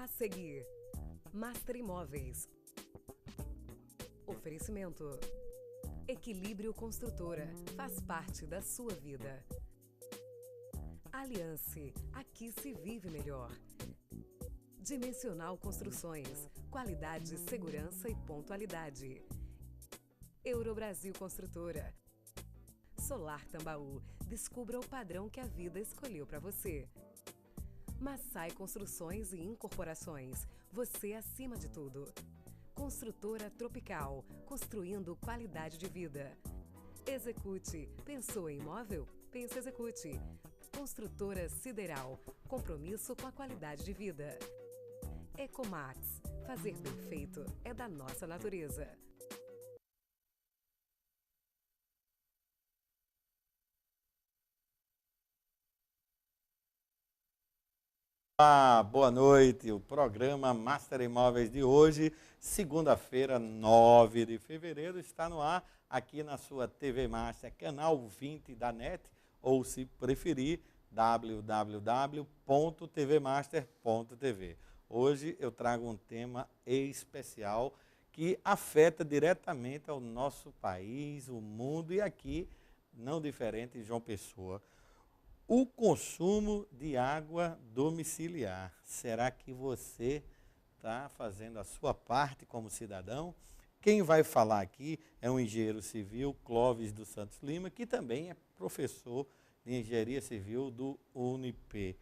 A seguir, Master Imóveis. Oferecimento. Equilíbrio Construtora. Faz parte da sua vida. Aliance. Aqui se vive melhor. Dimensional Construções. Qualidade, segurança e pontualidade. Eurobrasil Construtora. Solar Tambaú. Descubra o padrão que a vida escolheu para você. Massai Construções e Incorporações. Você acima de tudo. Construtora Tropical. Construindo qualidade de vida. Execute. Pensou em imóvel? Pense Execute. Construtora Sideral. Compromisso com a qualidade de vida. Ecomax. Fazer bem feito é da nossa natureza. Boa noite. O programa Master Imóveis de hoje, segunda-feira, 9 de fevereiro, está no ar aqui na sua TV Master, canal 20 da NET, ou se preferir, www.tvmaster.tv. Hoje eu trago um tema especial que afeta diretamente ao nosso país, o mundo e aqui, não diferente em João Pessoa. O consumo de água domiciliar. Será que você está fazendo a sua parte como cidadão? Quem vai falar aqui é o engenheiro civil Clóvis dos Santos Lima, que também é professor de engenharia civil do UNIP.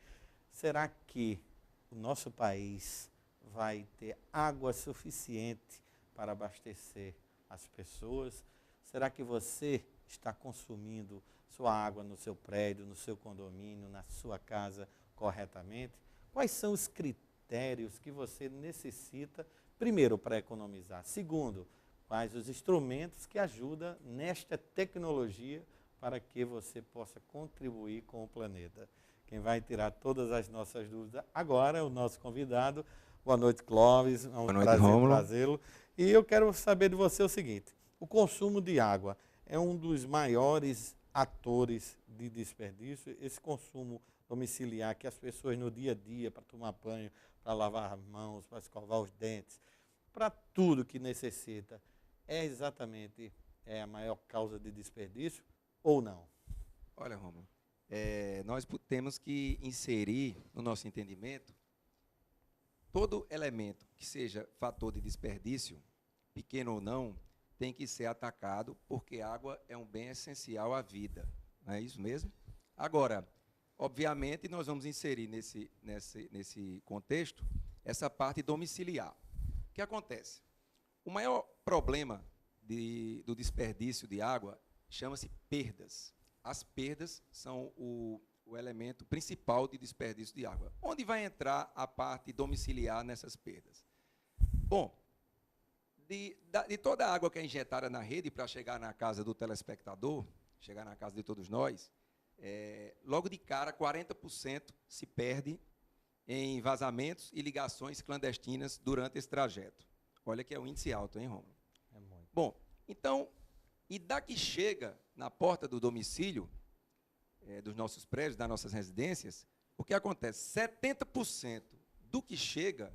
Será que o nosso país vai ter água suficiente para abastecer as pessoas? Será que você está consumindo sua água no seu prédio, no seu condomínio, na sua casa corretamente? Quais são os critérios que você necessita, primeiro, para economizar? Segundo, quais os instrumentos que ajudam nesta tecnologia para que você possa contribuir com o planeta? Quem vai tirar todas as nossas dúvidas agora é o nosso convidado. Boa noite, Clóvis. É um prazer trazê-lo. E eu quero saber de você o seguinte: o consumo de água é um dos maiores atores de desperdício, esse consumo domiciliar que as pessoas no dia a dia, para tomar banho, para lavar as mãos, para escovar os dentes, para tudo que necessita, é exatamente a maior causa de desperdício ou não? Olha, Romulo, nós temos que inserir no nosso entendimento todo elemento que seja fator de desperdício, pequeno ou não, tem que ser atacado, porque água é um bem essencial à vida. Não é isso mesmo? Agora, obviamente, nós vamos inserir nesse contexto essa parte domiciliar. O que acontece? O maior problema do desperdício de água chama-se perdas. As perdas são o elemento principal de desperdício de água. Onde vai entrar a parte domiciliar nessas perdas? Bom, de toda a água que é injetada na rede para chegar na casa do telespectador, chegar na casa de todos nós, logo de cara, 40% se perde em vazamentos e ligações clandestinas durante esse trajeto. Olha que é um índice alto, hein, Romulo? É muito. Bom, então, e daqui chega na porta do domicílio dos nossos prédios, das nossas residências, o que acontece? 70% do que chega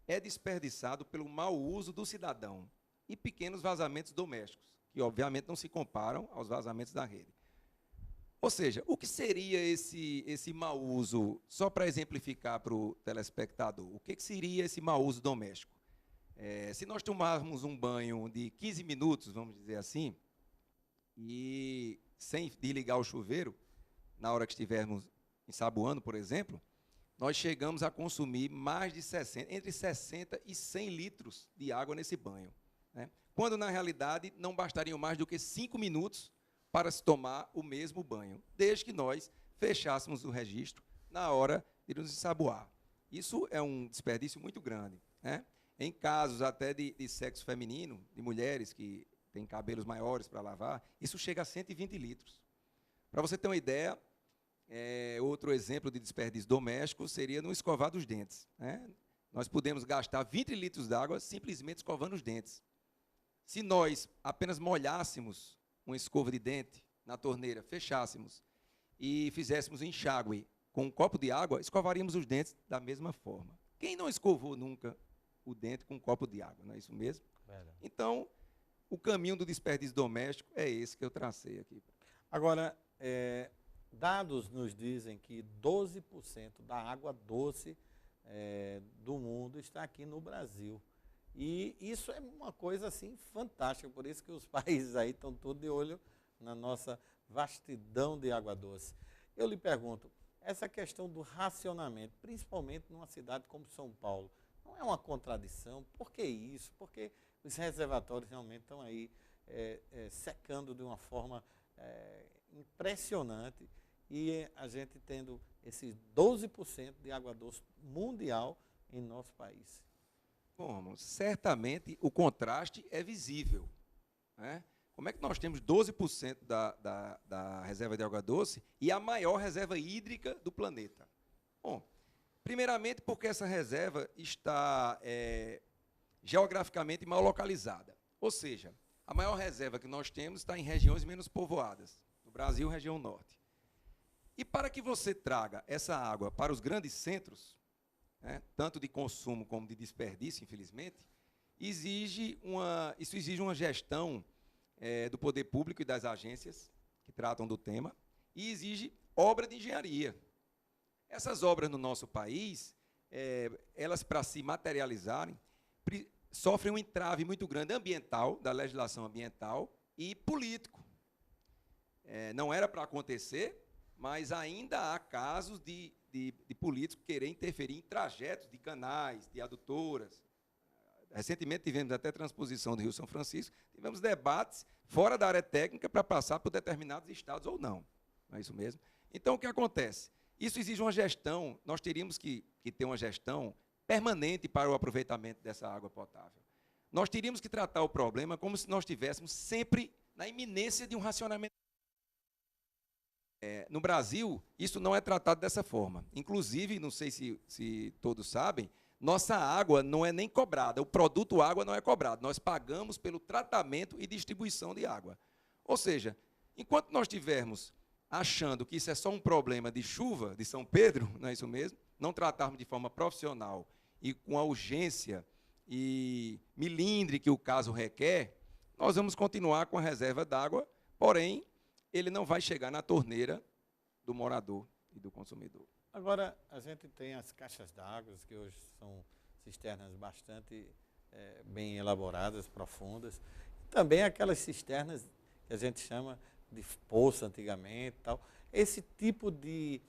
é desperdiçado pelo mau uso do cidadão e pequenos vazamentos domésticos, que obviamente não se comparam aos vazamentos da rede. Ou seja, o que seria esse mau uso, só para exemplificar para o telespectador, o que seria esse mau uso doméstico? Se nós tomarmos um banho de 15 minutos, vamos dizer assim, e sem desligar o chuveiro, na hora que estivermos ensaboando, por exemplo, nós chegamos a consumir mais de entre 60 e 100 litros de água nesse banho, né? Quando, na realidade, não bastariam mais do que 5 minutos para se tomar o mesmo banho, desde que nós fechássemos o registro na hora de nos ensaboar. Isso é um desperdício muito grande, né? Em casos até de sexo feminino, de mulheres que têm cabelos maiores para lavar, isso chega a 120 litros. Para você ter uma ideia, outro exemplo de desperdício doméstico seria no escovar dos dentes, né? Nós podemos gastar 20 litros d'água simplesmente escovando os dentes. Se nós apenas molhássemos uma escova de dente na torneira, fechássemos e fizéssemos um enxágue com um copo de água, escovaríamos os dentes da mesma forma. Quem não escovou nunca o dente com um copo de água, não é isso mesmo? Verdade. Então, o caminho do desperdício doméstico é esse que eu tracei aqui. Agora, dados nos dizem que 12% da água doce do mundo está aqui no Brasil. E isso é uma coisa assim fantástica, por isso que os países aí estão todos de olho na nossa vastidão de água doce. Eu lhe pergunto, essa questão do racionamento, principalmente numa cidade como São Paulo, não é uma contradição? Por que isso? Porque os reservatórios realmente estão aí secando de uma forma impressionante e a gente tendo esses 12% de água doce mundial em nosso país. Bom, Romulo, certamente o contraste é visível, né? Como é que nós temos 12% da reserva de água doce e a maior reserva hídrica do planeta? Bom, primeiramente porque essa reserva está geograficamente mal localizada. Ou seja, a maior reserva que nós temos está em regiões menos povoadas, no Brasil, região norte. E para que você traga essa água para os grandes centros, né, tanto de consumo como de desperdício, infelizmente, isso exige uma gestão do poder público e das agências que tratam do tema, e exige obra de engenharia. Essas obras no nosso país, elas para se materializarem, sofrem um entrave muito grande ambiental, da legislação ambiental e político. Não era para acontecer, mas ainda há casos de políticos querer interferir em trajetos de canais, de adutoras. Recentemente tivemos até transposição do Rio São Francisco, tivemos debates fora da área técnica para passar por determinados estados ou não. Não é isso mesmo? Então, o que acontece? Isso exige uma gestão, nós teríamos que ter uma gestão permanente para o aproveitamento dessa água potável. Nós teríamos que tratar o problema como se nós estivéssemos sempre na iminência de um racionamento. No Brasil, isso não é tratado dessa forma. Inclusive, não sei se todos sabem, nossa água não é nem cobrada, o produto água não é cobrado, nós pagamos pelo tratamento e distribuição de água. Ou seja, enquanto nós estivermos achando que isso é só um problema de chuva, de São Pedro, não é isso mesmo? Não tratarmos de forma profissional e com a urgência e milindre que o caso requer, nós vamos continuar com a reserva d'água, porém, ele não vai chegar na torneira do morador e do consumidor. Agora, a gente tem as caixas d'água, que hoje são cisternas bastante bem elaboradas, profundas. Também aquelas cisternas que a gente chama de poço antigamente. Tal. Esse tipo de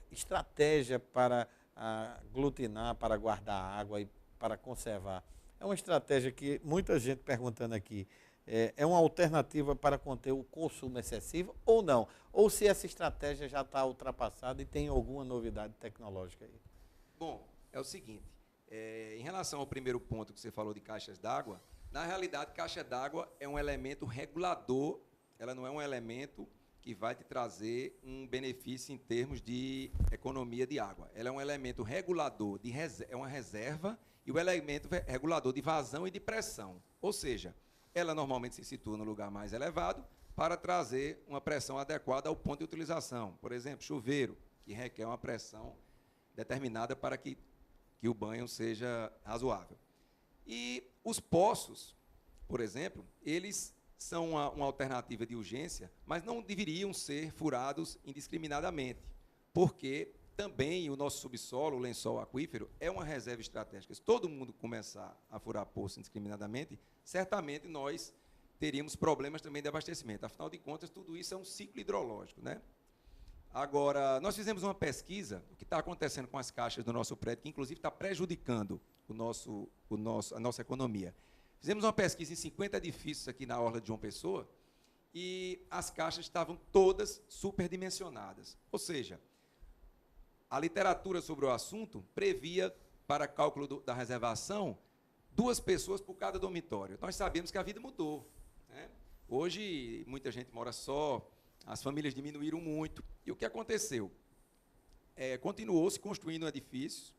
estratégia para aglutinar, para guardar água e para conservar, é uma estratégia que muita gente perguntando aqui, é uma alternativa para conter o consumo excessivo ou não? Ou se essa estratégia já está ultrapassada e tem alguma novidade tecnológica aí? Bom, é o seguinte, em relação ao primeiro ponto que você falou de caixas d'água, na realidade, caixa d'água é um elemento regulador, ela não é um elemento que vai te trazer um benefício em termos de economia de água. Ela é um elemento regulador, é uma reserva, e o elemento regulador de vazão e de pressão. Ou seja, ela normalmente se situa no lugar mais elevado para trazer uma pressão adequada ao ponto de utilização. Por exemplo, chuveiro, que requer uma pressão determinada para que o banho seja razoável. E os poços, por exemplo, eles são uma alternativa de urgência, mas não deveriam ser furados indiscriminadamente, porque também o nosso subsolo, o lençol aquífero, é uma reserva estratégica. Se todo mundo começar a furar poço indiscriminadamente, certamente nós teríamos problemas também de abastecimento. Afinal de contas, tudo isso é um ciclo hidrológico, né? Agora, nós fizemos uma pesquisa, o que está acontecendo com as caixas do nosso prédio, que inclusive está prejudicando a nossa economia. Fizemos uma pesquisa em 50 edifícios aqui na Orla de João Pessoa e as caixas estavam todas superdimensionadas. Ou seja, a literatura sobre o assunto previa, para cálculo da reservação, 2 pessoas por cada dormitório. Nós sabemos que a vida mudou, né? Hoje, muita gente mora só, as famílias diminuíram muito. E o que aconteceu? Continuou-se construindo edifícios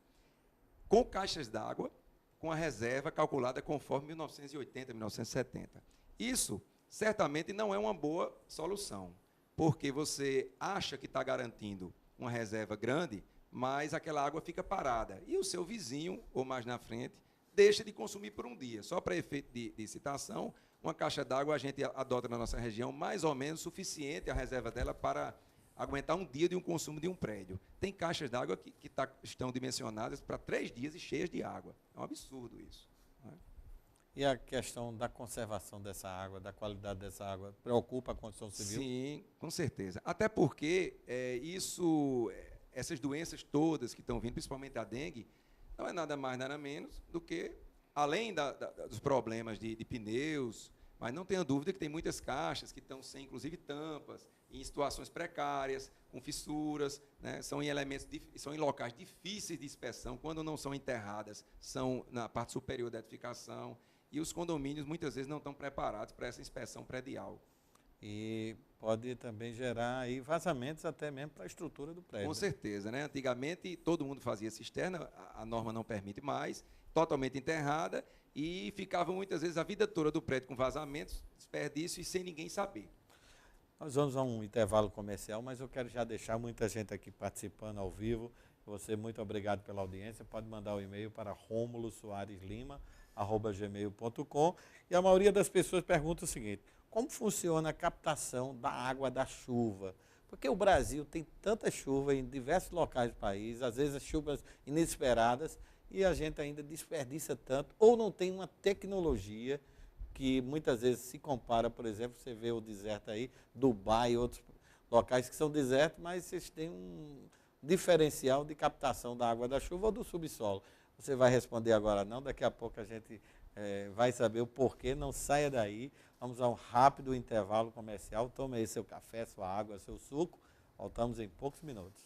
com caixas d'água, com a reserva calculada conforme 1980, 1970. Isso, certamente, não é uma boa solução, porque você acha que está garantindo uma reserva grande, mas aquela água fica parada. E o seu vizinho, ou mais na frente, deixa de consumir por um dia. Só para efeito de citação, uma caixa d'água a gente adota na nossa região mais ou menos suficiente, a reserva dela, para aguentar um dia de um consumo de um prédio. Tem caixas d'água que estão dimensionadas para 3 dias e cheias de água. É um absurdo isso. Não é? E a questão da conservação dessa água, da qualidade dessa água, preocupa a construção civil? Sim, com certeza. Até porque essas doenças todas que estão vindo, principalmente a dengue, não é nada mais, nada menos do que, além dos problemas de pneus, mas não tenha dúvida que tem muitas caixas que estão sem, inclusive, tampas, em situações precárias, com fissuras, né? São em locais difíceis de inspeção, quando não são enterradas, são na parte superior da edificação, e os condomínios muitas vezes não estão preparados para essa inspeção predial. E pode também gerar aí vazamentos até mesmo para a estrutura do prédio. Com certeza, né? Antigamente todo mundo fazia cisterna, a norma não permite mais, totalmente enterrada, e ficava muitas vezes a vida toda do prédio com vazamentos, desperdício e sem ninguém saber. Nós vamos a um intervalo comercial, mas eu quero já deixar muita gente aqui participando ao vivo. Você, muito obrigado pela audiência. Pode mandar o e-mail para romulosoareslima@gmail.com. E a maioria das pessoas pergunta o seguinte: como funciona a captação da água da chuva? Porque o Brasil tem tanta chuva em diversos locais do país, às vezes as chuvas inesperadas, e a gente ainda desperdiça tanto, ou não tem uma tecnologia que muitas vezes se compara, por exemplo, você vê o deserto aí, Dubai e outros locais que são desertos, mas eles têm um diferencial de captação da água da chuva ou do subsolo. Você vai responder agora não, daqui a pouco a gente vai saber o porquê, não saia daí. Vamos a um rápido intervalo comercial, tome aí seu café, sua água, seu suco, voltamos em poucos minutos.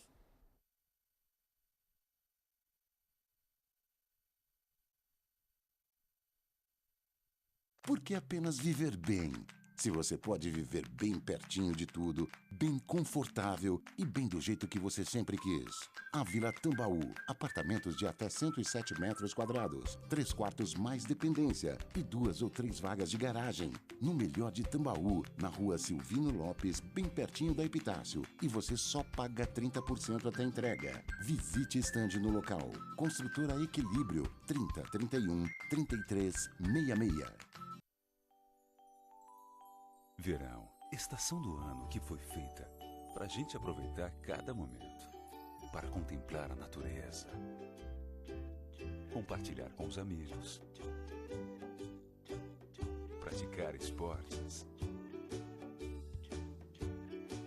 Por que apenas viver bem? Se você pode viver bem pertinho de tudo, bem confortável e bem do jeito que você sempre quis. A Vila Tambaú. Apartamentos de até 107 metros quadrados. 3 quartos mais dependência e 2 ou 3 vagas de garagem. No melhor de Tambaú, na rua Silvino Lopes, bem pertinho da Epitácio. E você só paga 30% até entrega. Visite estande no local. Construtora Equilíbrio. 30 31 33 66. Verão, estação do ano que foi feita para a gente aproveitar cada momento, para contemplar a natureza, compartilhar com os amigos, praticar esportes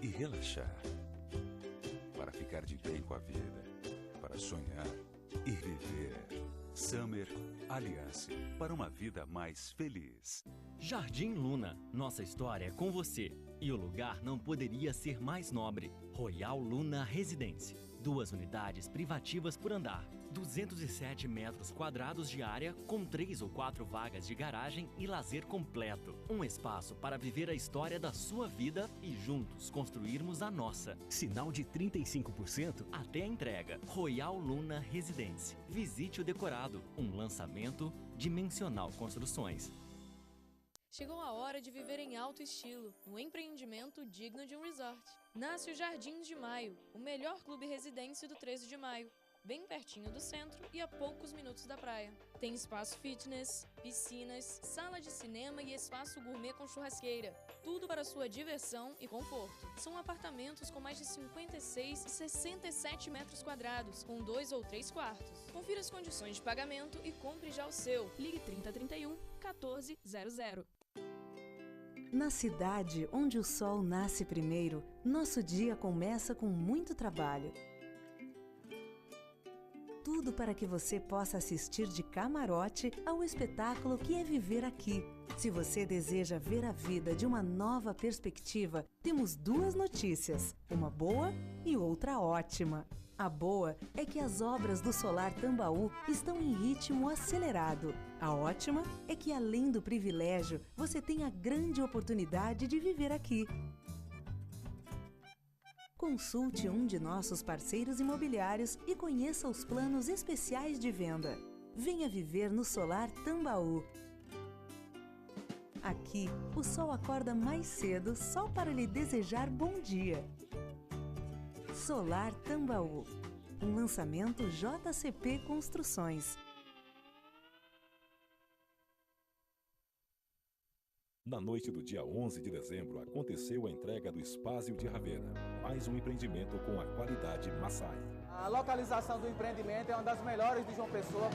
e relaxar, para ficar de bem com a vida, para sonhar e viver. Summer Alliance, para uma vida mais feliz. Jardim Luna, nossa história é com você. E o lugar não poderia ser mais nobre. Royal Luna Residência. 2 unidades privativas por andar. 207 metros quadrados de área, com 3 ou 4 vagas de garagem e lazer completo. Um espaço para viver a história da sua vida e juntos construirmos a nossa. Sinal de 35% até a entrega. Royal Luna Residência. Visite o decorado. Um lançamento Dimensional Construções. Chegou a hora de viver em alto estilo, um empreendimento digno de um resort. Nasce o Jardins de Maio, o melhor clube residência do 13 de maio, bem pertinho do centro e a poucos minutos da praia. Tem espaço fitness, piscinas, sala de cinema e espaço gourmet com churrasqueira. Tudo para sua diversão e conforto. São apartamentos com mais de 56 e 67 metros quadrados, com 2 ou 3 quartos. Confira as condições de pagamento e compre já o seu. Ligue 3031 1400. Na cidade onde o sol nasce primeiro, nosso dia começa com muito trabalho. Tudo para que você possa assistir de camarote ao espetáculo que é viver aqui. Se você deseja ver a vida de uma nova perspectiva, temos 2 notícias, uma boa e outra ótima. A boa é que as obras do Solar Tambaú estão em ritmo acelerado. A ótima é que, além do privilégio, você tem a grande oportunidade de viver aqui. Consulte um de nossos parceiros imobiliários e conheça os planos especiais de venda. Venha viver no Solar Tambaú. Aqui, o sol acorda mais cedo só para lhe desejar bom dia. Solar Tambaú. Um lançamento JCP Construções. Na noite do dia 11 de dezembro, aconteceu a entrega do Espásio de Ravena, mais um empreendimento com a qualidade Massai. A localização do empreendimento é uma das melhores de João Pessoa.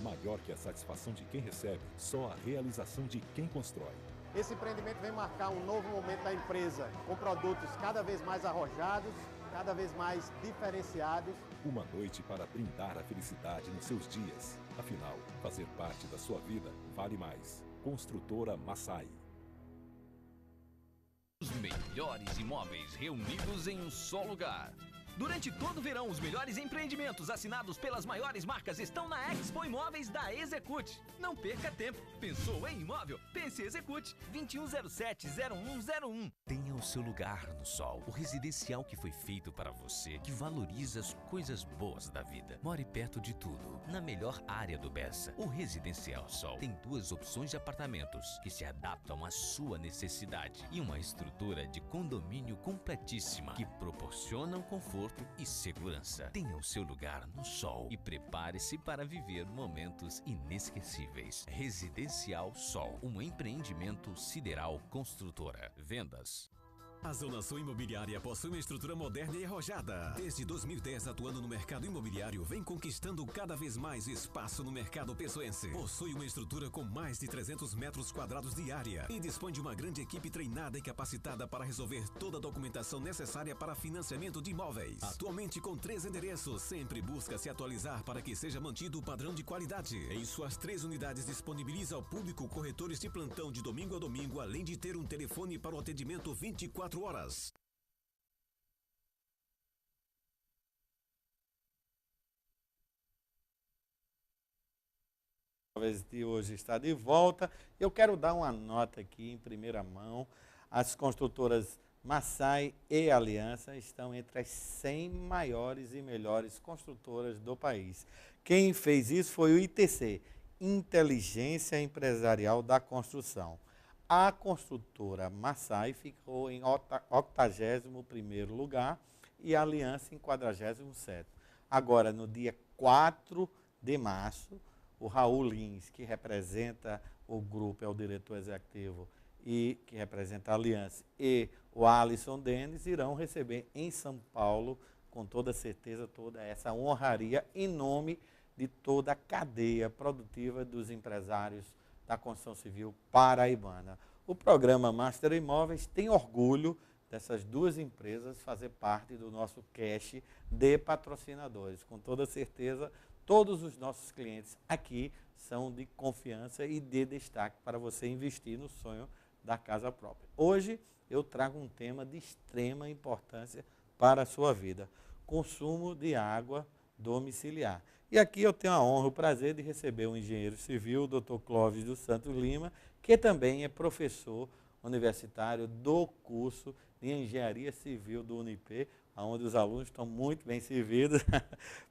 Maior que a satisfação de quem recebe, só a realização de quem constrói. Esse empreendimento vem marcar um novo momento da empresa, com produtos cada vez mais arrojados, cada vez mais diferenciados. Uma noite para brindar a felicidade nos seus dias. Afinal, fazer parte da sua vida vale mais. Construtora Massai. Os melhores imóveis reunidos em um só lugar. Durante todo o verão, os melhores empreendimentos assinados pelas maiores marcas estão na Expo Imóveis da Execute. Não perca tempo. Pensou em imóvel? Pense Execute. 2107-0101. Tenha o seu lugar no sol. O residencial que foi feito para você, que valoriza as coisas boas da vida. More perto de tudo, na melhor área do Bessa. O Residencial Sol tem 2 opções de apartamentos que se adaptam à sua necessidade e uma estrutura de condomínio completíssima que proporcionam conforto e segurança. Tenha o seu lugar no sol e prepare-se para viver momentos inesquecíveis. Residencial Sol, um empreendimento Sideral Construtora. Vendas. A Zona Sul Imobiliária possui uma estrutura moderna e arrojada. Desde 2010, atuando no mercado imobiliário, vem conquistando cada vez mais espaço no mercado pessoense. Possui uma estrutura com mais de 300 metros quadrados de área e dispõe de uma grande equipe treinada e capacitada para resolver toda a documentação necessária para financiamento de imóveis. Atualmente com 3 endereços, sempre busca se atualizar para que seja mantido o padrão de qualidade. Em suas 3 unidades disponibiliza ao público corretores de plantão de domingo a domingo, além de ter um telefone para o atendimento 24 horas. De hoje está de volta. Eu quero dar uma nota aqui em primeira mão. As construtoras Massai e Aliança estão entre as 100 maiores e melhores construtoras do país. Quem fez isso foi o ITC, Inteligência Empresarial da Construção. A construtora Massai ficou em 81º lugar e a Aliança em 47º. Agora, no dia 4 de março, o Raul Lins, que representa o grupo, é o diretor executivo, e que representa a Aliança, e o Alisson Denis irão receber em São Paulo, com toda certeza, toda essa honraria em nome de toda a cadeia produtiva dos empresários da construção civil paraibana. O programa Master Imóveis tem orgulho dessas 2 empresas fazer parte do nosso cache de patrocinadores. Com toda certeza, todos os nossos clientes aqui são de confiança e de destaque para você investir no sonho da casa própria. Hoje eu trago um tema de extrema importância para a sua vida: consumo de água domiciliar. E aqui eu tenho a honra e o prazer de receber o engenheiro civil, o Dr. Clóvis dos Santos Lima, que também é professor universitário do curso de Engenharia Civil do Unip, onde os alunos estão muito bem servidos.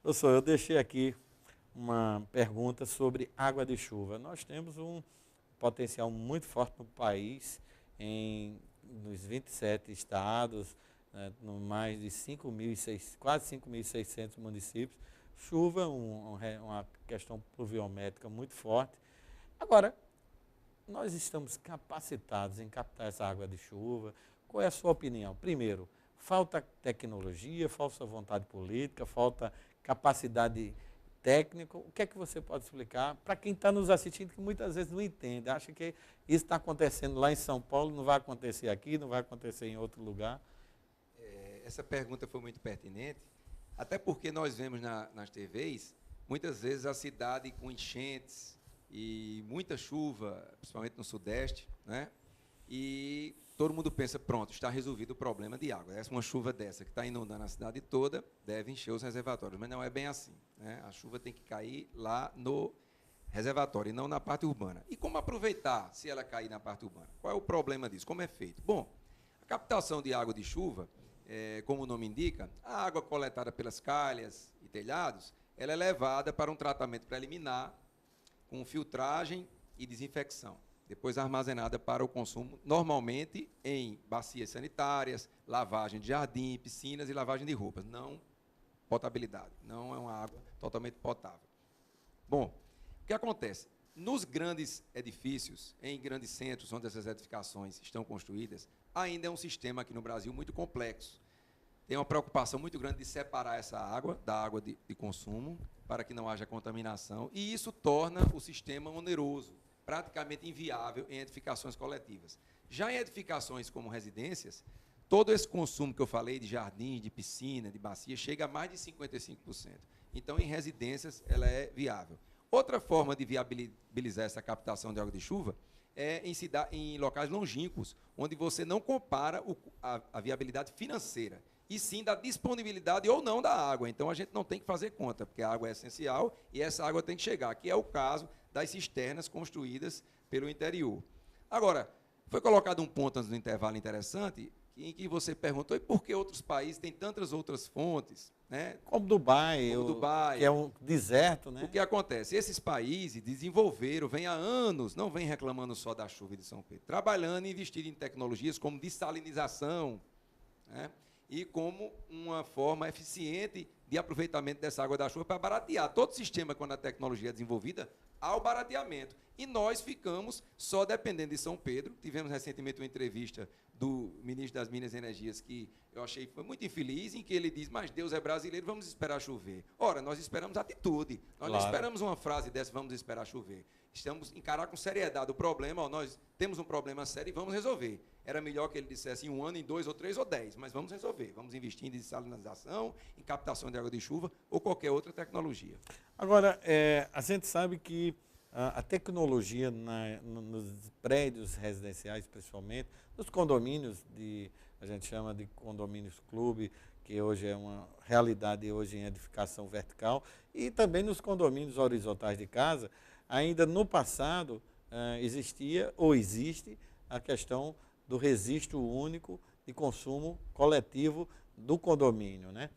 Professor, eu deixei aqui uma pergunta sobre água de chuva. Nós temos um potencial muito forte no país, nos 27 estados, no mais de quase 5.600 municípios. Chuva, uma questão pluviométrica muito forte. Agora, nós estamos capacitados em captar essa água de chuva. Qual é a sua opinião? Primeiro, falta tecnologia, falta vontade política, falta capacidade técnica. O que é que você pode explicar para quem está nos assistindo, que muitas vezes não entende, acha que isso está acontecendo lá em São Paulo, não vai acontecer aqui, não vai acontecer em outro lugar? Essa pergunta foi muito pertinente, até porque nós vemos nas TVs, muitas vezes a cidade com enchentes e muita chuva, principalmente no Sudeste, né? E todo mundo pensa, pronto, está resolvido o problema de água. Uma chuva dessa que está inundando a cidade toda deve encher os reservatórios, mas não é bem assim, né? A chuva tem que cair lá no reservatório e não na parte urbana. E como aproveitar se ela cair na parte urbana? Qual é o problema disso? Como é feito? Bom, a captação de água de chuva, como o nome indica, a água coletada pelas calhas e telhados, ela é levada para um tratamento preliminar com filtragem e desinfecção. Depois armazenada para o consumo, normalmente em bacias sanitárias, lavagem de jardim, piscinas e lavagem de roupas. Não potabilidade, não é uma água totalmente potável. Bom, o que acontece? Nos grandes edifícios, em grandes centros onde essas edificações estão construídas, ainda é um sistema aqui no Brasil muito complexo. Tem uma preocupação muito grande de separar essa água da água de consumo, para que não haja contaminação, e isso torna o sistema oneroso, praticamente inviável em edificações coletivas. Já em edificações como residências, todo esse consumo que eu falei de jardim, de piscina, de bacia, chega a mais de 55%. Então, em residências, ela é viável. Outra forma de viabilizar essa captação de água de chuva é em locais longínquos, onde você não compara a viabilidade financeira, e sim da disponibilidade ou não da água. Então, a gente não tem que fazer conta, porque a água é essencial e essa água tem que chegar, que é o caso das cisternas construídas pelo interior. Agora, foi colocado um ponto antes do intervalo interessante, em que você perguntou, e por que outros países têm tantas outras fontes? Né? Como Dubai, que é um deserto. Né? O que acontece? Esses países desenvolveram, vêm há anos, não vêm reclamando só da chuva de São Pedro, trabalhando e investindo em tecnologias como dessalinização, né? E como uma forma eficiente de aproveitamento dessa água da chuva para baratear. Todo sistema, quando a tecnologia é desenvolvida, há o barateamento. E nós ficamos só dependendo de São Pedro. Tivemos recentemente uma entrevista do ministro das Minas e Energias, que eu achei que foi muito infeliz, em que ele diz, mas Deus é brasileiro, vamos esperar chover. Ora, nós esperamos atitude. Nós não esperamos uma frase dessa, vamos esperar chover. Estamos encarar com seriedade o problema, nós temos um problema sério e vamos resolver. Era melhor que ele dissesse em 1 ano, em 2 ou 3 ou 10, mas vamos resolver. Vamos investir em dessalinização, em captação de água de chuva ou qualquer outra tecnologia. Agora, a gente sabe que a tecnologia nos prédios residenciais, principalmente, nos condomínios, a gente chama de condomínios clube, que hoje é uma realidade hoje em edificação vertical, e também nos condomínios horizontais de casa, ainda no passado existia ou existe a questão do registro único de consumo coletivo do condomínio, né?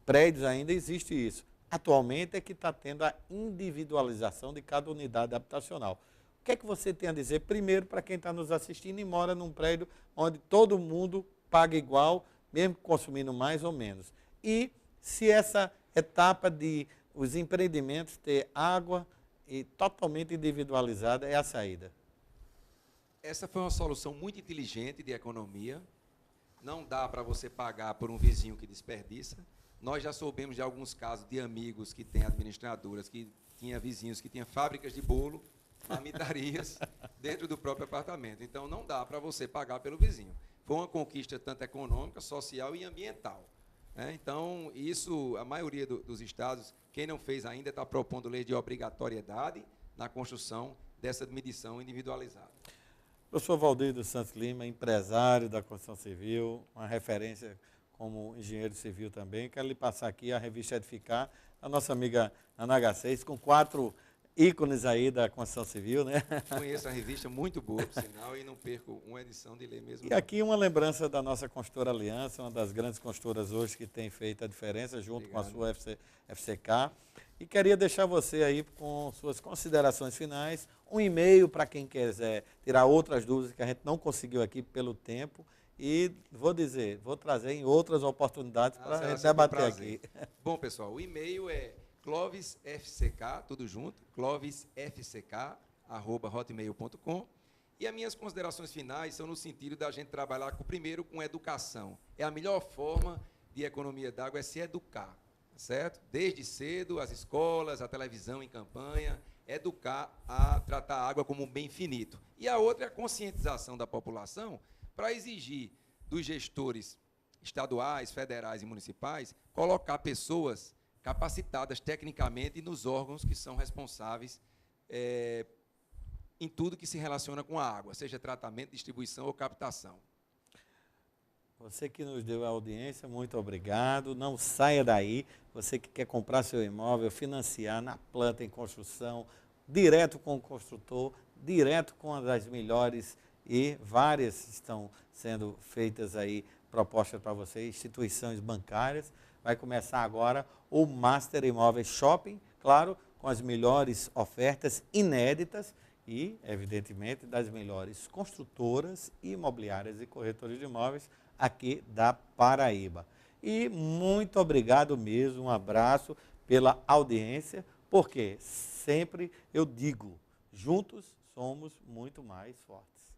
Prédios ainda existe isso. Atualmente é que está tendo a individualização de cada unidade habitacional. O que é que você tem a dizer, primeiro, para quem está nos assistindo e mora num prédio onde todo mundo paga igual, mesmo consumindo mais ou menos? E se essa etapa de os empreendimentos ter água e totalmente individualizada é a saída? Essa foi uma solução muito inteligente de economia. Não dá para você pagar por um vizinho que desperdiça. Nós já soubemos de alguns casos de amigos que têm administradoras, que tinham vizinhos que tinham fábricas de bolo, marmitarias, dentro do próprio apartamento. Então, não dá para você pagar pelo vizinho. Foi uma conquista tanto econômica, social e ambiental. Então, isso, a maioria dos estados, quem não fez ainda, está propondo lei de obrigatoriedade na construção dessa medição individualizada. Professor Valdir dos Santos Lima, empresário da construção civil, uma referência como engenheiro civil também. Quero lhe passar aqui a revista Edificar, a nossa amiga Ana H6, com 4 ícones aí da construção civil, né? Conheço a revista, muito boa, por sinal, e não perco uma edição de ler mesmo. E aqui uma lembrança da nossa construtora Aliança, uma das grandes construtoras hoje que tem feito a diferença, junto com a sua FCK. E queria deixar você aí com suas considerações finais, um e-mail para quem quiser tirar outras dúvidas que a gente não conseguiu aqui pelo tempo. E vou trazer em outras oportunidades para a gente debater aqui. Bom, pessoal, o e-mail é clovisfck, tudo junto, clovisfck@hotmail.com. E as minhas considerações finais são no sentido da gente trabalhar primeiro com educação. É a melhor forma de economia d'água é se educar, certo? Desde cedo, as escolas, a televisão em campanha, educar a tratar a água como um bem finito. E a outra é a conscientização da população para exigir dos gestores estaduais, federais e municipais colocar pessoas capacitadas tecnicamente nos órgãos que são responsáveis em tudo que se relaciona com a água, seja tratamento, distribuição ou captação. Você que nos deu a audiência, muito obrigado. Não saia daí. Você que quer comprar seu imóvel, financiar na planta em construção, direto com o construtor, direto com uma das melhores, e várias estão sendo feitas aí, propostas para você, instituições bancárias. Vai começar agora o Master Imóveis Shopping, claro, com as melhores ofertas inéditas e, evidentemente, das melhores construtoras, imobiliárias e corretores de imóveis aqui da Paraíba. E muito obrigado mesmo, um abraço pela audiência, porque sempre eu digo, juntos somos muito mais fortes.